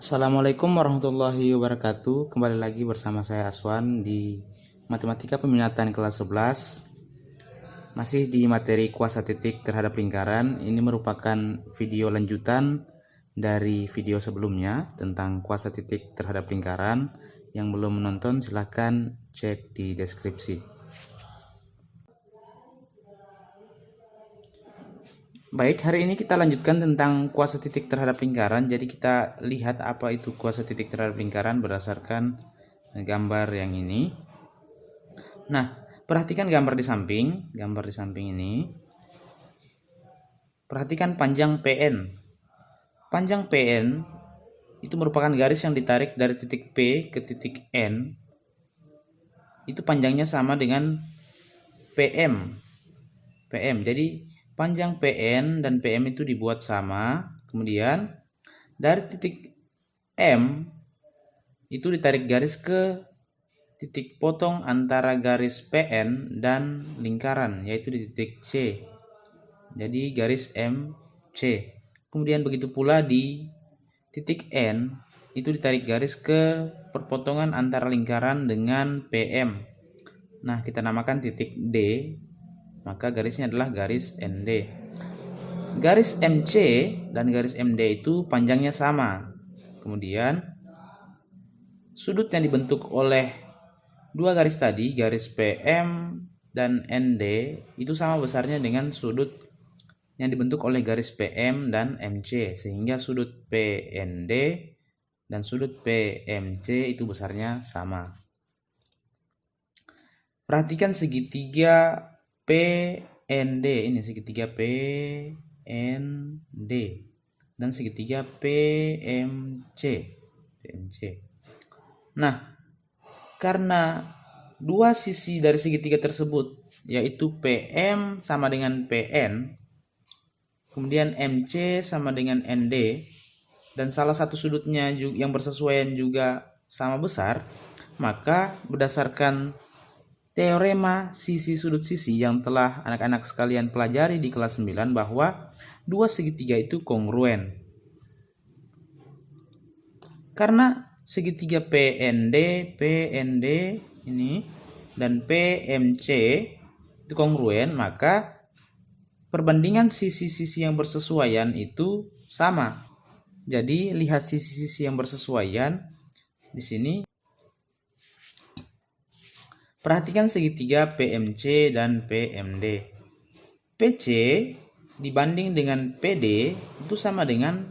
Assalamualaikum warahmatullahi wabarakatuh. Kembali lagi bersama saya Aswan di Matematika Peminatan kelas 11. Masih di materi kuasa titik terhadap lingkaran. Ini merupakan video lanjutan dari video sebelumnya tentang kuasa titik terhadap lingkaran. Yang belum menonton silahkan cek di deskripsi. Baik, hari ini kita lanjutkan tentang kuasa titik terhadap lingkaran. Jadi kita lihat apa itu kuasa titik terhadap lingkaran berdasarkan gambar yang ini. Nah, perhatikan gambar di samping ini. Perhatikan panjang PN. Panjang PN itu merupakan garis yang ditarik dari titik P ke titik N. Itu panjangnya sama dengan PM. Jadi panjang PN dan PM itu dibuat sama. Kemudian dari titik M itu ditarik garis ke titik potong antara garis PN dan lingkaran, yaitu di titik C. Jadi garis MC. Kemudian begitu pula di titik N itu ditarik garis ke perpotongan antara lingkaran dengan PM. Nah, kita namakan titik D. Maka garisnya adalah garis ND. Garis MC dan garis MD itu panjangnya sama. Kemudian sudut yang dibentuk oleh dua garis tadi, garis PM dan ND, itu sama besarnya dengan sudut yang dibentuk oleh garis PM dan MC, sehingga sudut PND dan sudut PMC itu besarnya sama. Perhatikan segitiga PND, ini segitiga PND dan segitiga PMC. Nah, karena dua sisi dari segitiga tersebut yaitu PM sama dengan PN, kemudian MC sama dengan ND, dan salah satu sudutnya yang bersesuaian juga sama besar, maka berdasarkan teorema sisi sudut sisi yang telah anak-anak sekalian pelajari di kelas 9 bahwa dua segitiga itu kongruen. Karena segitiga PND ini dan PMC itu kongruen, maka perbandingan sisi-sisi yang bersesuaian itu sama. Jadi lihat sisi-sisi yang bersesuaian di sini. Perhatikan segitiga PMC dan PMD. PC dibanding dengan PD itu sama dengan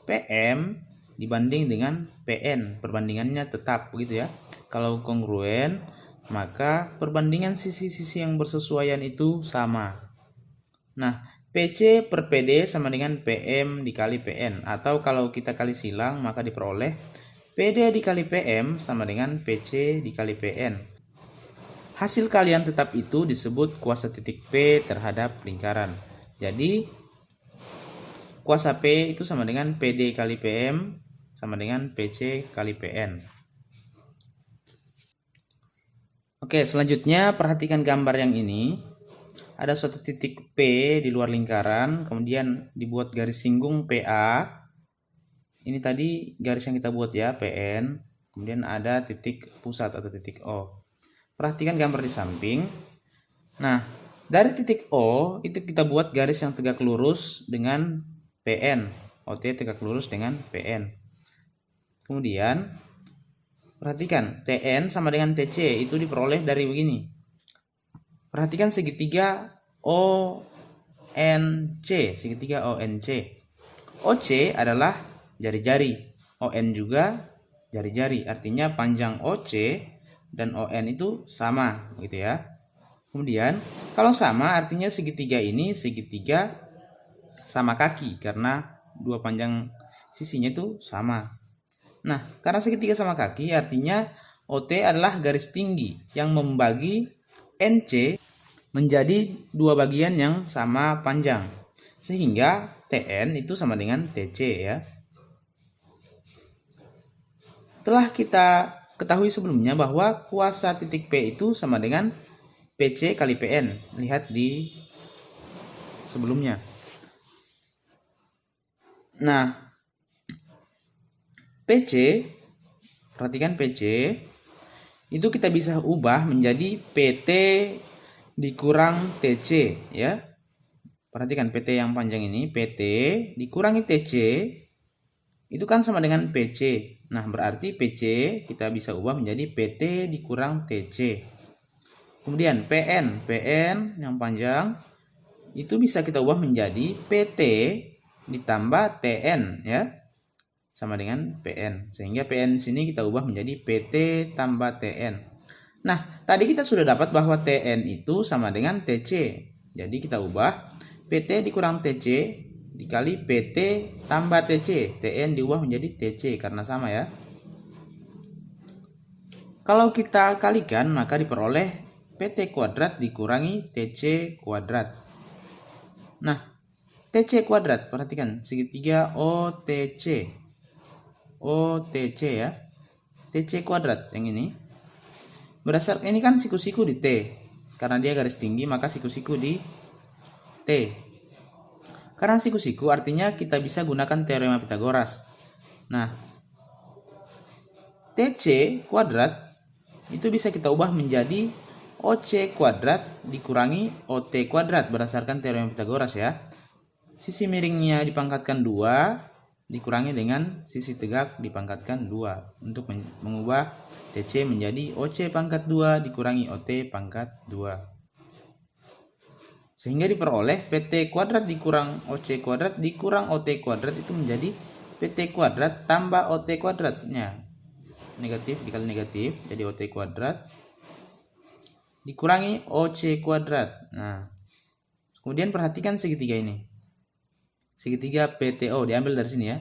PM dibanding dengan PN. Perbandingannya tetap begitu ya. Kalau kongruen, maka perbandingan sisi-sisi yang bersesuaian itu sama. Nah, PC per PD sama dengan PM dikali PN. Atau kalau kita kali silang, maka diperoleh PD dikali PM sama dengan PC dikali PN. Hasil kalian tetap itu disebut kuasa titik P terhadap lingkaran. Jadi kuasa P itu sama dengan PD kali PM sama dengan PC kali PN. Oke, selanjutnya perhatikan gambar yang ini. Ada suatu titik P di luar lingkaran, kemudian dibuat garis singgung PA. Ini tadi garis yang kita buat ya, PN. Kemudian ada titik pusat atau titik O. Perhatikan gambar di samping. Nah, dari titik O itu kita buat garis yang tegak lurus dengan PN. OT tegak lurus dengan PN. Kemudian perhatikan TN sama dengan TC itu diperoleh dari begini. Perhatikan segitiga ONC, segitiga ONC. OC adalah jari-jari, ON juga jari-jari. Artinya panjang OC dan ON itu sama gitu ya. Kemudian kalau sama artinya segitiga ini segitiga sama kaki karena dua panjang sisinya itu sama. Nah, karena segitiga sama kaki artinya OT adalah garis tinggi yang membagi NC menjadi dua bagian yang sama panjang. Sehingga TN itu sama dengan TC ya. Telah kita ketahui sebelumnya bahwa kuasa titik P itu sama dengan PC kali PN. Lihat di sebelumnya. Nah, PC, perhatikan PC, itu kita bisa ubah menjadi PT dikurang TC ya. Perhatikan PT yang panjang ini, PT dikurangi TC, itu kan sama dengan PC. Nah, berarti PC kita bisa ubah menjadi PT dikurang TC. Kemudian PN yang panjang, itu bisa kita ubah menjadi PT ditambah TN ya. Sama dengan PN. Sehingga PN sini kita ubah menjadi PT tambah TN. Nah, tadi kita sudah dapat bahwa TN itu sama dengan TC. Jadi kita ubah PT dikurang TC dikali PT tambah TC. TN diubah menjadi TC karena sama ya. Kalau kita kalikan maka diperoleh PT kuadrat dikurangi TC kuadrat. Nah, TC kuadrat, perhatikan segitiga OTC. OTC ya. TC kuadrat yang ini. Berdasarkan ini kan siku-siku di T. Karena dia garis tinggi maka siku-siku di T. Karena siku-siku artinya kita bisa gunakan teorema Pitagoras. Nah, TC kuadrat itu bisa kita ubah menjadi OC kuadrat dikurangi OT kuadrat berdasarkan teorema Pitagoras ya. Sisi miringnya dipangkatkan 2 dikurangi dengan sisi tegak dipangkatkan 2 untuk mengubah TC menjadi OC pangkat 2 dikurangi OT pangkat 2. Sehingga diperoleh PT kuadrat dikurang OC kuadrat dikurang OT kuadrat itu menjadi PT kuadrat tambah OT kuadratnya. Negatif dikali negatif jadi OT kuadrat dikurangi OC kuadrat. Nah, kemudian perhatikan segitiga ini. Segitiga PTO diambil dari sini ya.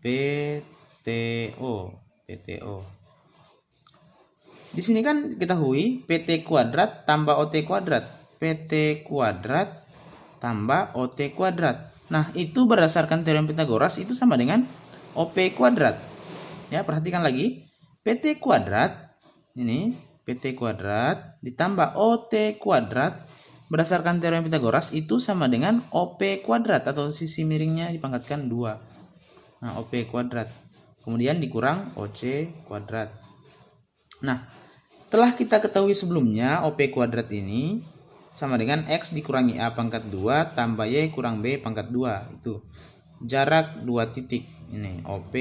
PTO. Di sini kan ketahui PT kuadrat tambah OT kuadrat. PT kuadrat tambah OT kuadrat. Nah, itu berdasarkan teorema Pitagoras itu sama dengan OP kuadrat. Ya, perhatikan lagi. PT kuadrat ini PT kuadrat ditambah OT kuadrat berdasarkan teorema Pitagoras itu sama dengan OP kuadrat atau sisi miringnya dipangkatkan 2. Nah, OP kuadrat. Kemudian dikurang OC kuadrat. Nah, telah kita ketahui sebelumnya OP kuadrat ini sama dengan X dikurangi A pangkat 2 tambah Y kurang B pangkat 2. Itu jarak 2 titik. Ini OP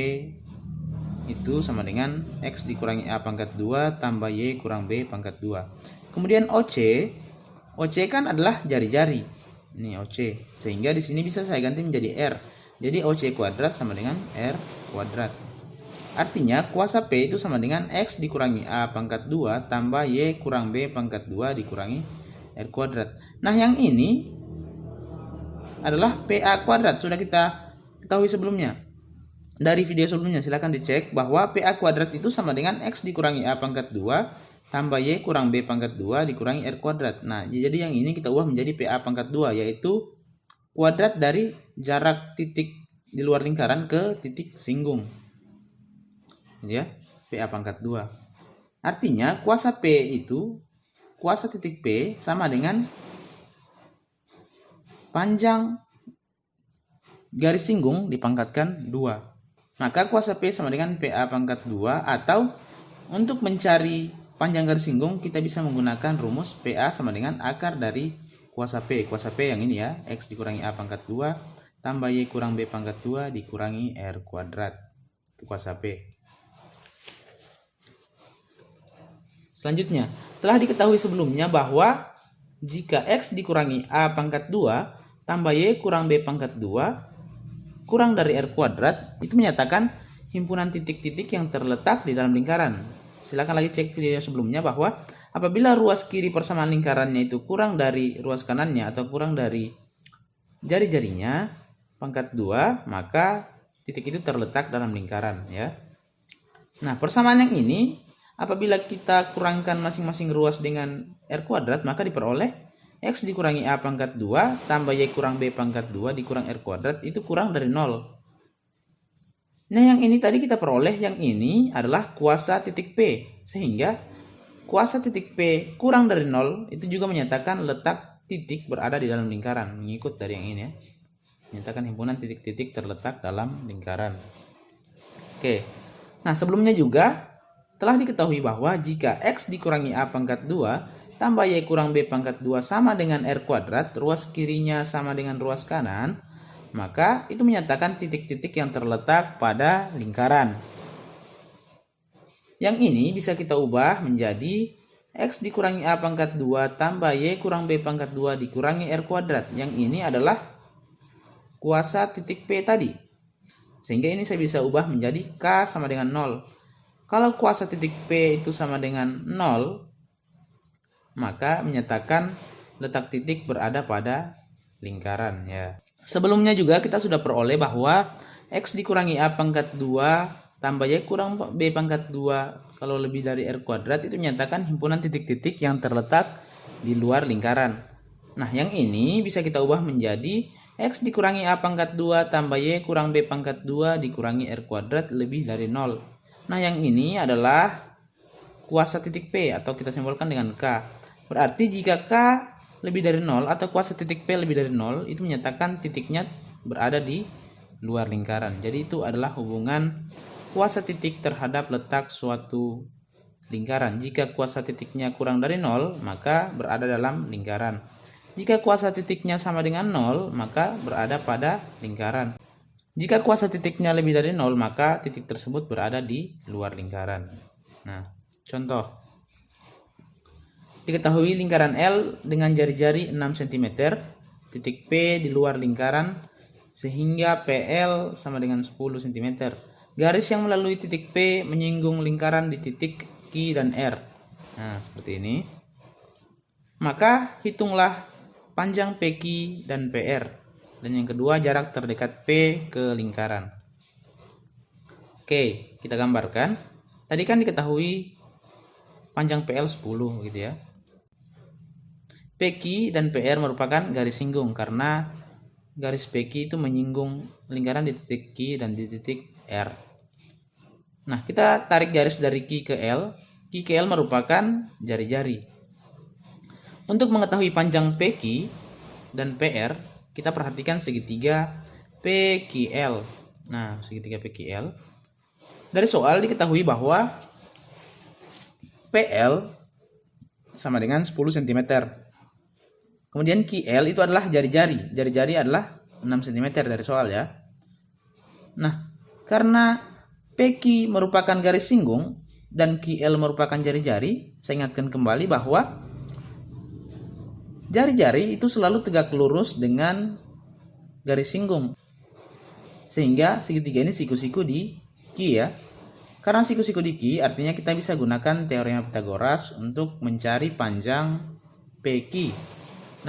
itu sama dengan X dikurangi A pangkat 2 tambah Y kurang B pangkat 2. Kemudian OC kan adalah jari-jari. Ini OC. Sehingga di sini bisa saya ganti menjadi R. Jadi OC kuadrat sama dengan R kuadrat. Artinya kuasa P itu sama dengan X dikurangi A pangkat 2 tambah Y kurang B pangkat 2 dikurangi R kuadrat. Nah, yang ini adalah PA kuadrat. Sudah kita ketahui sebelumnya. Dari video sebelumnya silahkan dicek bahwa PA kuadrat itu sama dengan X dikurangi A pangkat 2 tambah Y kurang B pangkat 2 dikurangi R kuadrat. Nah, jadi yang ini kita ubah menjadi PA pangkat 2 yaitu kuadrat dari jarak titik di luar lingkaran ke titik singgung. Ya, PA pangkat 2. Artinya kuasa P itu kuasa titik P sama dengan panjang garis singgung dipangkatkan 2. Maka kuasa P sama dengan PA pangkat 2 atau untuk mencari panjang garis singgung kita bisa menggunakan rumus PA sama dengan akar dari kuasa P. Kuasa P yang ini ya, X dikurangi A pangkat 2 tambah Y kurang B pangkat 2 dikurangi R kuadrat. Itu kuasa P. Selanjutnya, telah diketahui sebelumnya bahwa jika X dikurangi A pangkat 2 tambah Y kurang B pangkat 2 kurang dari R kuadrat, itu menyatakan himpunan titik-titik yang terletak di dalam lingkaran. Silakan lagi cek video sebelumnya bahwa apabila ruas kiri persamaan lingkarannya itu kurang dari ruas kanannya atau kurang dari jari-jarinya pangkat 2, maka titik itu terletak dalam lingkaran ya. Nah, persamaan yang ini apabila kita kurangkan masing-masing ruas dengan R kuadrat maka diperoleh X dikurangi A pangkat 2 tambah Y kurang B pangkat 2 dikurang R kuadrat itu kurang dari 0. Nah, yang ini tadi kita peroleh, yang ini adalah kuasa titik P. Sehingga kuasa titik P kurang dari 0 itu juga menyatakan letak titik berada di dalam lingkaran. Mengikut dari yang ini ya. Menyatakan himpunan titik-titik terletak dalam lingkaran. Oke. Nah, sebelumnya juga telah diketahui bahwa jika X dikurangi A pangkat 2 tambah Y kurang B pangkat 2 sama dengan R kuadrat, ruas kirinya sama dengan ruas kanan, maka itu menyatakan titik-titik yang terletak pada lingkaran. Yang ini bisa kita ubah menjadi X dikurangi A pangkat 2 tambah Y kurang B pangkat 2 dikurangi R kuadrat. Yang ini adalah kuasa titik P tadi. Sehingga ini saya bisa ubah menjadi K sama dengan 0. Kalau kuasa titik P itu sama dengan 0, maka menyatakan letak titik berada pada lingkaran ya. Sebelumnya juga kita sudah peroleh bahwa X dikurangi A pangkat 2 tambah Y kurang B pangkat 2 kalau lebih dari R kuadrat itu menyatakan himpunan titik-titik yang terletak di luar lingkaran. Nah, yang ini bisa kita ubah menjadi X dikurangi A pangkat 2 tambah Y kurang B pangkat 2 dikurangi R kuadrat lebih dari 0. Nah, yang ini adalah kuasa titik P atau kita simbolkan dengan K. Berarti jika K lebih dari 0 atau kuasa titik P lebih dari 0, itu menyatakan titiknya berada di luar lingkaran. Jadi itu adalah hubungan kuasa titik terhadap letak suatu lingkaran. Jika kuasa titiknya kurang dari 0, maka berada dalam lingkaran. Jika kuasa titiknya sama dengan 0, maka berada pada lingkaran. Jika kuasa titiknya lebih dari 0, maka titik tersebut berada di luar lingkaran. Nah, contoh. Diketahui lingkaran L dengan jari-jari 6 cm, titik P di luar lingkaran, sehingga PL sama dengan 10 cm. Garis yang melalui titik P menyinggung lingkaran di titik Q dan R. Nah, seperti ini. Maka hitunglah panjang PQ dan PR. Dan yang kedua jarak terdekat P ke lingkaran. Oke, kita gambarkan. Tadi kan diketahui panjang PL 10 gitu ya. PQ dan PR merupakan garis singgung karena garis PQ itu menyinggung lingkaran di titik Q dan di titik R. Nah, kita tarik garis dari Q ke L. Q ke L merupakan jari-jari. Untuk mengetahui panjang PQ dan PR, kita perhatikan segitiga PQL. Nah, segitiga PQL. Dari soal diketahui bahwa PL sama dengan 10 cm. Kemudian QL itu adalah jari-jari. Jari-jari adalah 6 cm dari soal ya. Nah, karena PQ merupakan garis singgung dan QL merupakan jari-jari, saya ingatkan kembali bahwa jari-jari itu selalu tegak lurus dengan garis singgung. Sehingga segitiga ini siku-siku di Q ya. Karena siku-siku di Q artinya kita bisa gunakan teorema Pythagoras untuk mencari panjang PQ.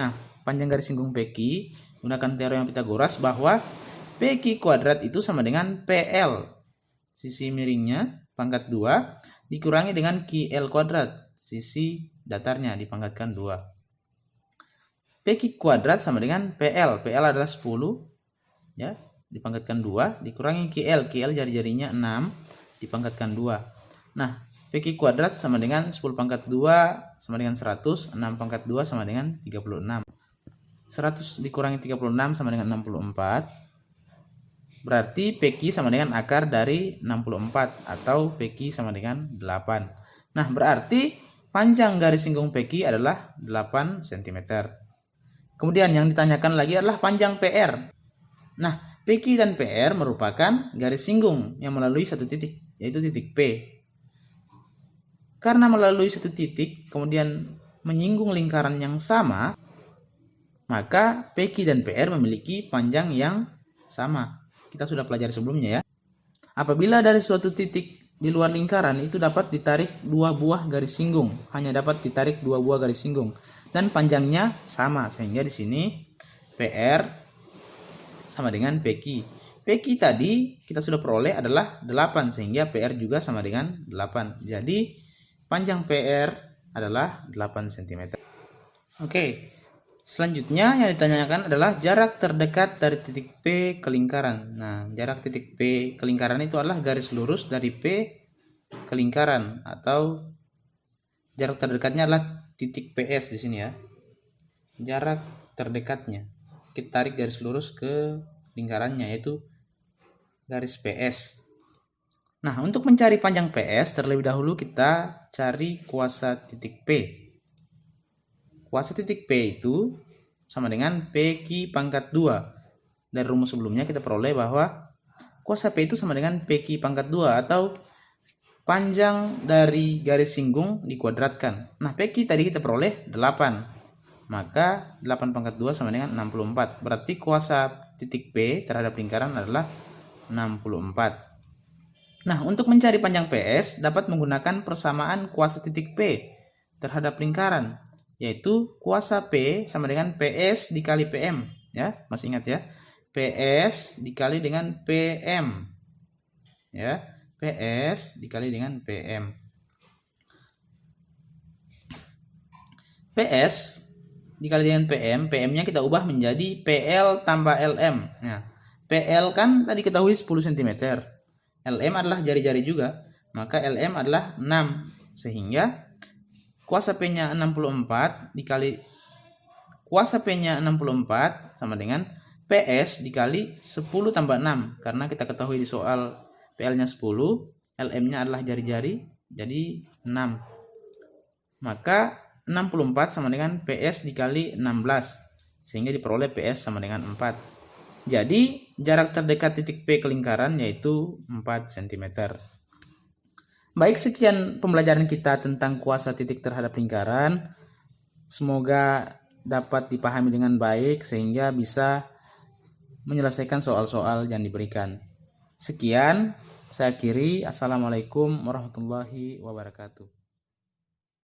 Nah, panjang garis singgung PQ gunakan teorema Pythagoras bahwa PQ kuadrat itu sama dengan PL. Sisi miringnya pangkat 2 dikurangi dengan QL kuadrat. Sisi datarnya dipangkatkan 2. PQ kuadrat sama dengan PL. PL adalah 10 ya, dipangkatkan 2 dikurangi QL. QL jari-jarinya 6 dipangkatkan 2. Nah, PQ kuadrat sama dengan 10 pangkat 2 sama dengan 100, 6 pangkat 2 sama dengan 36. 100 dikurangi 36 sama dengan 64. Berarti PQ sama dengan akar dari 64 atau PQ sama dengan 8. Nah, berarti panjang garis singgung PQ adalah 8 cm. Kemudian yang ditanyakan lagi adalah panjang PR. Nah, PQ dan PR merupakan garis singgung yang melalui satu titik, yaitu titik P. Karena melalui satu titik, kemudian menyinggung lingkaran yang sama, maka PQ dan PR memiliki panjang yang sama. Kita sudah pelajari sebelumnya ya. Apabila dari suatu titik di luar lingkaran itu dapat ditarik 2 buah garis singgung, hanya dapat ditarik 2 buah garis singgung dan panjangnya sama, sehingga di sini PR sama dengan PQ. PQ tadi kita sudah peroleh adalah 8 sehingga PR juga sama dengan 8. Jadi panjang PR adalah 8 cm. Oke. Selanjutnya yang ditanyakan adalah jarak terdekat dari titik P ke lingkaran. Nah, jarak titik P ke lingkaran itu adalah garis lurus dari P ke lingkaran, atau jarak terdekatnya adalah titik PS di sini ya. Jarak terdekatnya. Kita tarik garis lurus ke lingkarannya yaitu garis PS. Nah, untuk mencari panjang PS, terlebih dahulu kita cari kuasa titik P. Kuasa titik P itu sama dengan PQ pangkat 2. Dari rumus sebelumnya kita peroleh bahwa kuasa P itu sama dengan PQ pangkat 2 atau panjang dari garis singgung dikuadratkan. Nah, PQ tadi kita peroleh 8. Maka 8 pangkat 2 sama dengan 64. Berarti kuasa titik P terhadap lingkaran adalah 64. Nah, untuk mencari panjang PS dapat menggunakan persamaan kuasa titik P terhadap lingkaran, yaitu kuasa P sama dengan PS dikali PM, ya. Masih ingat ya? PS dikali dengan PM. Ya, PS dikali dengan PM. PS dikali dengan PM, PM-nya kita ubah menjadi PL tambah LM. Nah, PL kan tadi ketahui 10 cm. LM adalah jari-jari juga, maka LM adalah 6, sehingga kuasa P-nya 64 dikali kuasa P-nya 64 sama dengan PS dikali 10 tambah 6, karena kita ketahui di soal PL-nya 10, LM-nya adalah jari-jari, jadi 6. Maka 64 sama dengan PS dikali 16, sehingga diperoleh PS sama dengan 4. Jadi, jarak terdekat titik P ke lingkaran yaitu 4 cm. Baik, sekian pembelajaran kita tentang kuasa titik terhadap lingkaran. Semoga dapat dipahami dengan baik sehingga bisa menyelesaikan soal-soal yang diberikan. Sekian, saya akhiri. Assalamualaikum warahmatullahi wabarakatuh.